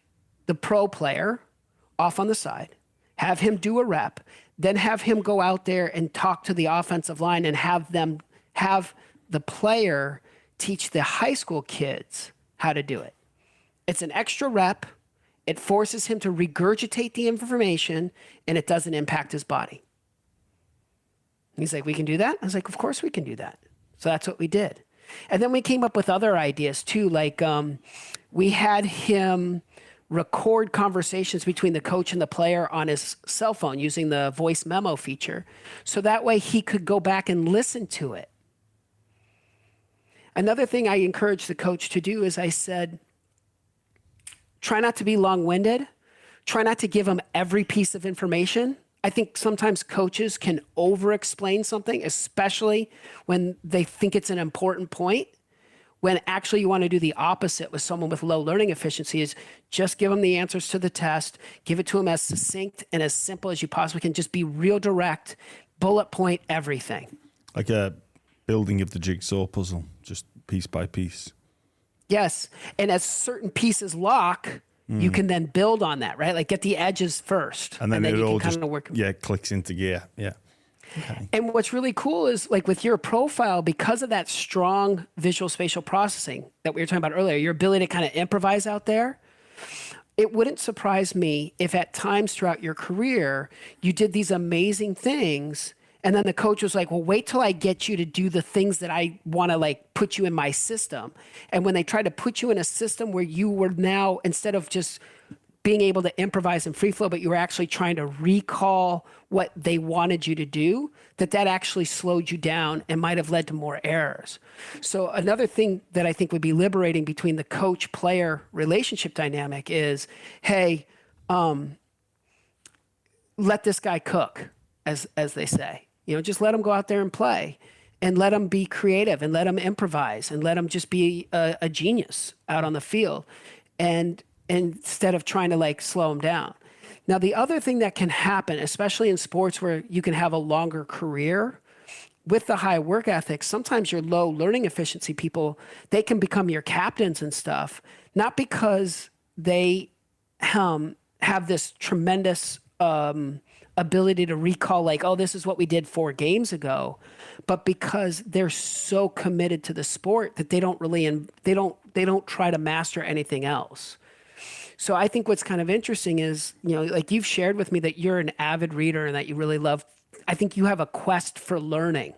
the pro player off on the side, have him do a rep, then have him go out there and talk to the offensive line and have the player teach the high school kids how to do it. It's an extra rep. It forces him to regurgitate the information, and it doesn't impact his body. He's like, we can do that? I was like, of course we can do that. So that's what we did. And then we came up with other ideas too. Like we had him record conversations between the coach and the player on his cell phone using the voice memo feature. So that way he could go back and listen to it. Another thing I encouraged the coach to do is I said, try not to be long-winded. Try not to give him every piece of information. I think sometimes coaches can over-explain something, especially when they think it's an important point, when actually you want to do the opposite with someone with low learning efficiency is just give them the answers to the test, give it to them as succinct and as simple as you possibly can, just be real direct, bullet point everything. Like a building of the jigsaw puzzle, just piece by piece. Yes. And as certain pieces lock, you can then build on that, right? Like get the edges first. And then it you all can just, kind of work. clicks into gear. Yeah. Okay. And what's really cool is like with your profile, because of that strong visual spatial processing that we were talking about earlier, your ability to kind of improvise out there, it wouldn't surprise me if at times throughout your career, you did these amazing things. And then the coach was like, well, wait till I get you to do the things that I want to like put you in my system. And when they tried to put you in a system where you were now, instead of just being able to improvise and free flow, but you were actually trying to recall what they wanted you to do, that actually slowed you down and might have led to more errors. So another thing that I think would be liberating between the coach-player relationship dynamic is, hey, let this guy cook, as they say. Just let him go out there and play, and let him be creative, and let him improvise, and let him just be a genius out on the field. And instead of trying to like slow them down. Now, the other thing that can happen, especially in sports where you can have a longer career with the high work ethic, sometimes your low learning efficiency people, they can become your captains and stuff, not because they have this tremendous ability to recall like, oh, this is what we did 4 games ago, but because they're so committed to the sport that they don't try to master anything else. So I think what's kind of interesting is, like you've shared with me that you're an avid reader and that you really love, I think you have a quest for learning.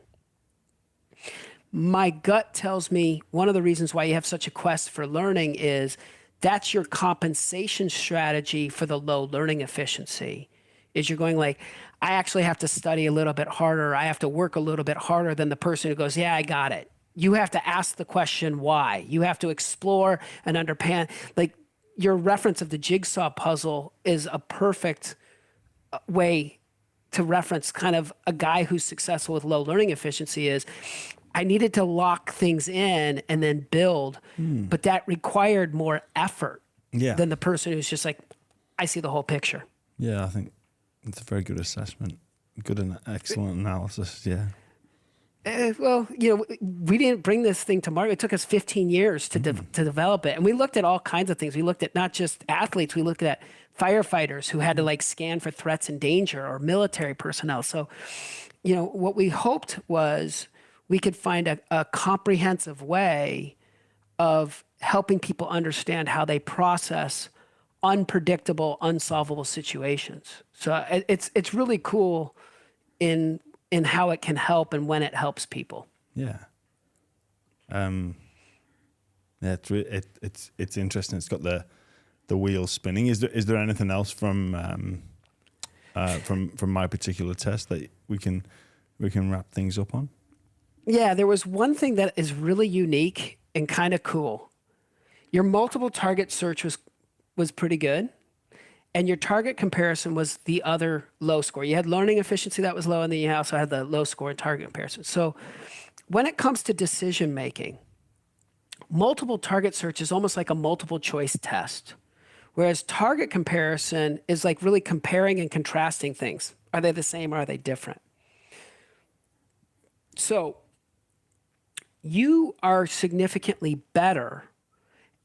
My gut tells me one of the reasons why you have such a quest for learning is that's your compensation strategy for the low learning efficiency, is you're going like, I actually have to study a little bit harder. I have to work a little bit harder than the person who goes, yeah, I got it. You have to ask the question, why? You have to explore and understand, like, your reference of the jigsaw puzzle is a perfect way to reference kind of a guy who's successful with low learning efficiency is, I needed to lock things in and then build, but that required more effort than the person who's just like, I see the whole picture. Yeah, I think it's a very good assessment. Good and excellent analysis, yeah. Well, we didn't bring this thing to market. It took us 15 years to develop it. And we looked at all kinds of things. We looked at not just athletes, we looked at firefighters who had to like scan for threats and danger, or military personnel. So, what we hoped was we could find a comprehensive way of helping people understand how they process unpredictable, unsolvable situations. So it's really cool in how it can help and when it helps people. Yeah. It's interesting. It's got the wheels spinning. Is there anything else from my particular test that we can wrap things up on? Yeah, there was one thing that is really unique and kind of cool. Your multiple target search was pretty good. And your target comparison was the other low score. You had learning efficiency that was low, and then you also had the low score in target comparison. So when it comes to decision making, multiple target search is almost like a multiple choice test, whereas target comparison is like really comparing and contrasting things. Are they the same or are they different? So you are significantly better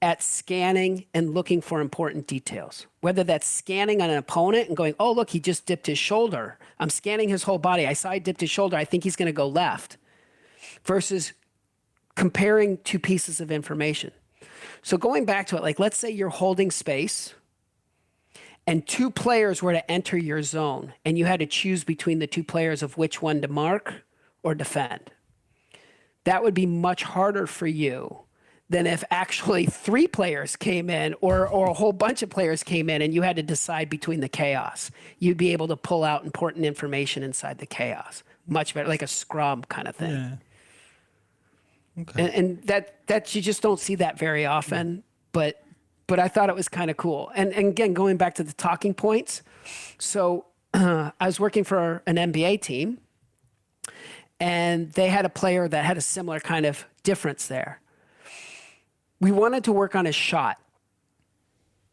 at scanning and looking for important details, whether that's scanning on an opponent and going, oh, look, he just dipped his shoulder. I'm scanning his whole body. I saw he dipped his shoulder. I think he's going to go left, versus comparing 2 pieces of information. So going back to it, like, let's say you're holding space and 2 players were to enter your zone and you had to choose between the 2 players of which one to mark or defend. That would be much harder for you than if actually 3 players came in or a whole bunch of players came in and you had to decide between the chaos. You'd be able to pull out important information inside the chaos. Much better, like a scrum kind of thing. Yeah. Okay. And that you just don't see that very often, but I thought it was kind of cool. And again, going back to the talking points. So I was working for an NBA team, and they had a player that had a similar kind of difference there. We wanted to work on his shot.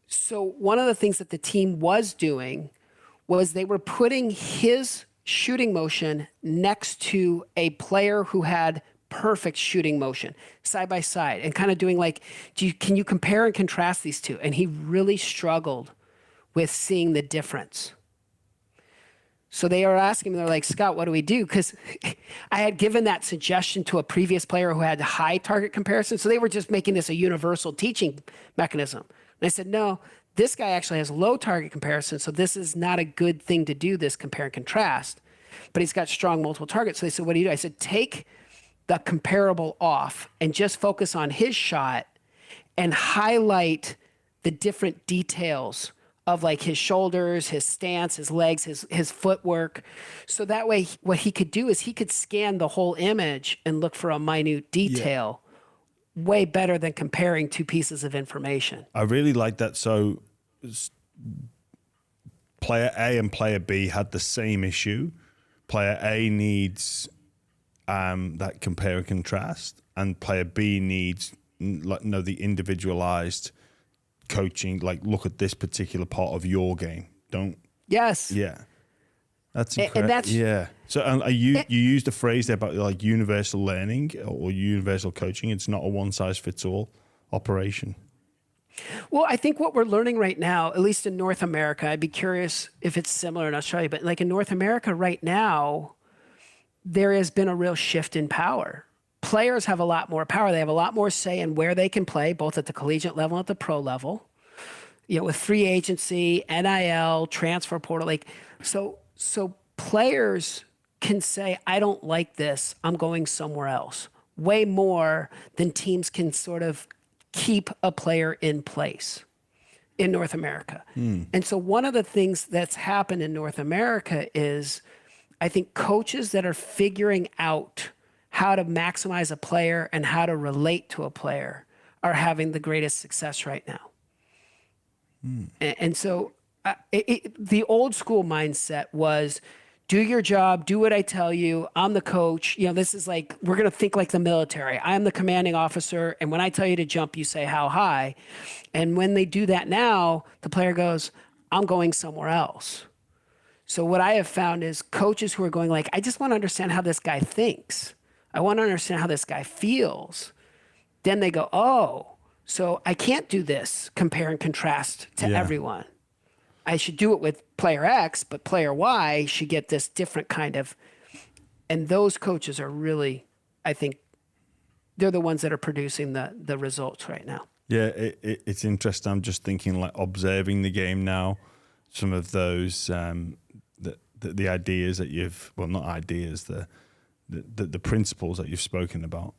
So one of the things that the team was doing was they were putting his shooting motion next to a player who had perfect shooting motion side by side, and kind of doing like, can you compare and contrast these two? And he really struggled with seeing the difference. So they are asking me, they're like, Scott, what do we do? Because I had given that suggestion to a previous player who had high target comparison. So they were just making this a universal teaching mechanism. And I said, no, this guy actually has low target comparison. So this is not a good thing to do, this compare and contrast. But he's got strong multiple targets. So they said, what do you do? I said, take the comparable off and just focus on his shot and highlight the different details of like his shoulders, his stance, his legs, his footwork. So that way what he could do is he could scan the whole image and look for a minute detail way better than comparing two pieces of information. I really like that. So player A and player B had the same issue. Player A needs that compare and contrast, and player B needs the individualized coaching, like look at this particular part of your game. Don't. Yes. Yeah. That's incredible. And that's, yeah. So you used a phrase there about like universal learning or universal coaching. It's not a one size fits all operation. well, I think what we're learning right now, at least in North America, I'd be curious if it's similar in Australia, but like in North America right now, there has been a real shift in power. Players have a lot more power. They have a lot more say in where they can play, both at the collegiate level and at the pro level. You know, with free agency, NIL, transfer portal, like so players can say, I don't like this, I'm going somewhere else. Way more than teams can sort of keep a player in place in North America. And so one of the things that's happened in North America is I think coaches that are figuring out how to maximize a player and how to relate to a player are having the greatest success right now. And so the old school mindset was, do your job, do what I tell you. I'm the coach. You know, this is like, we're going to think like the military. I'm the commanding officer. And when I tell you to jump, you say how high. And when they do that now, the player goes, I'm going somewhere else. So what I have found is coaches who are going like, I just want to understand how this guy thinks. I want to understand how this guy feels. Then they go, oh, so I can't do this, compare and contrast to everyone. I should do it with player X, but player Y should get this different kind of, and those coaches are really, I think, they're the ones that are producing the results right now. Yeah, it's interesting. I'm just thinking like observing the game now, some of those, the ideas that you've, well, not ideas, the principles that you've spoken about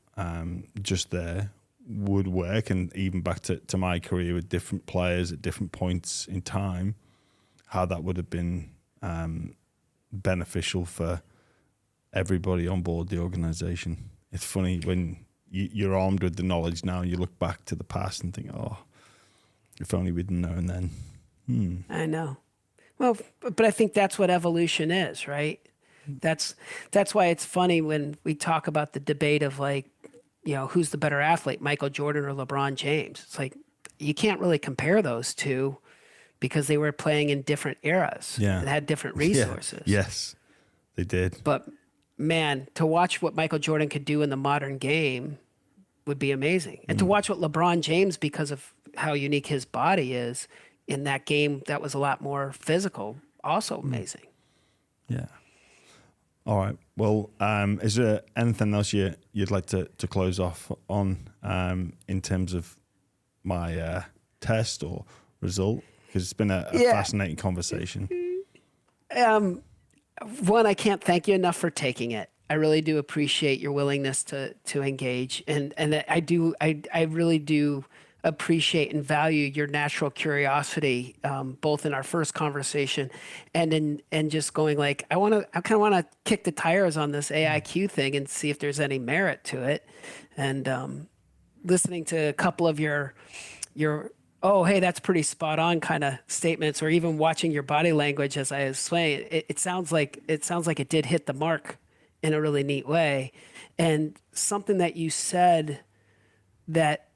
just there would work. And even back to my career with different players at different points in time, how that would have been beneficial for everybody on board the organization. It's funny when you're armed with the knowledge now, you look back to the past and think, oh, if only we'd known then. I know. Well, but I think that's what evolution is, right? That's why it's funny when we talk about the debate of like, you know, who's the better athlete, Michael Jordan or LeBron James? It's like, you can't really compare those two because they were playing in different eras and had different resources. Yeah. Yes, they did. But man, to watch what Michael Jordan could do in the modern game would be amazing. And to watch what LeBron James, because of how unique his body is, in that game that was a lot more physical, also amazing. Yeah. All right. Well, is there anything else you'd like to close off on in terms of my test or result? Because it's been a fascinating conversation. One, I can't thank you enough for taking it. I really do appreciate your willingness to engage, and I really do appreciate and value your natural curiosity, both in our first conversation and just going like, I kind of want to kick the tires on this AIQ thing and see if there's any merit to it. And listening to a couple of your oh, hey, that's pretty spot on kind of statements, or even watching your body language as I was saying, it sounds like it did hit the mark in a really neat way. And something that you said that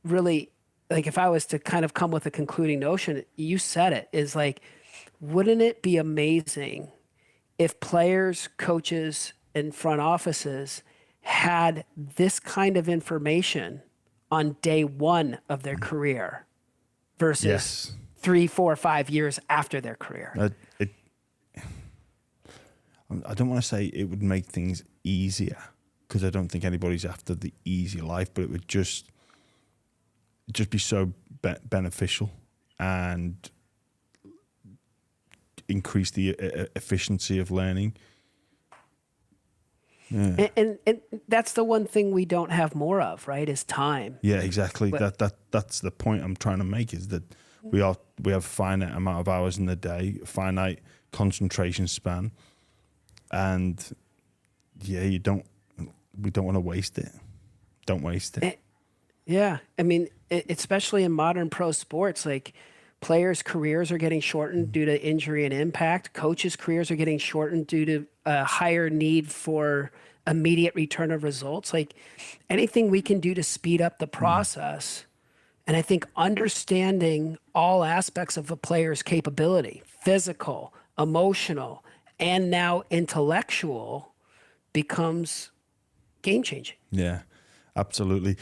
really, like, if I was to kind of come with a concluding notion, you said it, is like, wouldn't it be amazing if players, coaches, and front offices had this kind of information on day one of their career versus Yes. 3, 4, 5 years after their career? I don't want to say it would make things easier, because I don't think anybody's after the easy life, but it would just be so beneficial and increase the efficiency of learning. Yeah. And that's the one thing we don't have more of, right? Is time. Yeah, exactly. But- That's the point I'm trying to make, is that we have finite amount of hours in the day, finite concentration span, and yeah, we don't want to waste it. Don't waste it. Yeah. I mean, especially in modern pro sports, like, players' careers are getting shortened due to injury and impact. Coaches' careers are getting shortened due to a higher need for immediate return of results. Like, anything we can do to speed up the process. And I think understanding all aspects of a player's capability, physical, emotional, and now intellectual, becomes game changing. Yeah, absolutely.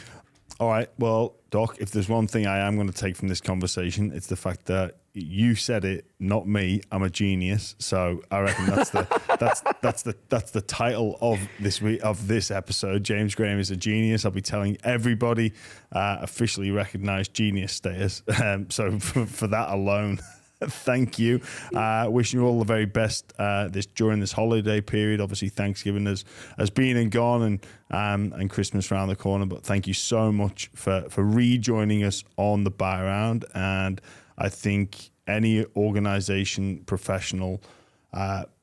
All right. Well, Doc, if there's one thing I am going to take from this conversation, it's the fact that you said it, not me. I'm a genius. So I reckon that's the title of this episode. James Graham is a genius. I'll be telling everybody officially recognized genius status. So for that alone, thank you. Wishing you all the very best during this holiday period. Obviously, Thanksgiving has been and gone, and Christmas around the corner. But thank you so much for rejoining us on the Buy Round. And I think any organization, professional,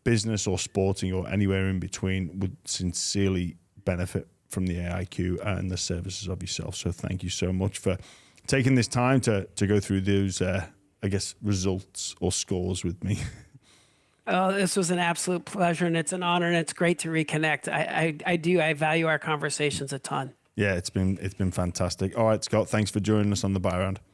business or sporting or anywhere in between would sincerely benefit from the AIQ and the services of yourself. So thank you so much for taking this time to go through those I guess, results or scores with me. Oh, this was an absolute pleasure, and it's an honor, and it's great to reconnect. I value our conversations a ton. Yeah, it's been fantastic. All right, Scott, thanks for joining us on the Buy Round.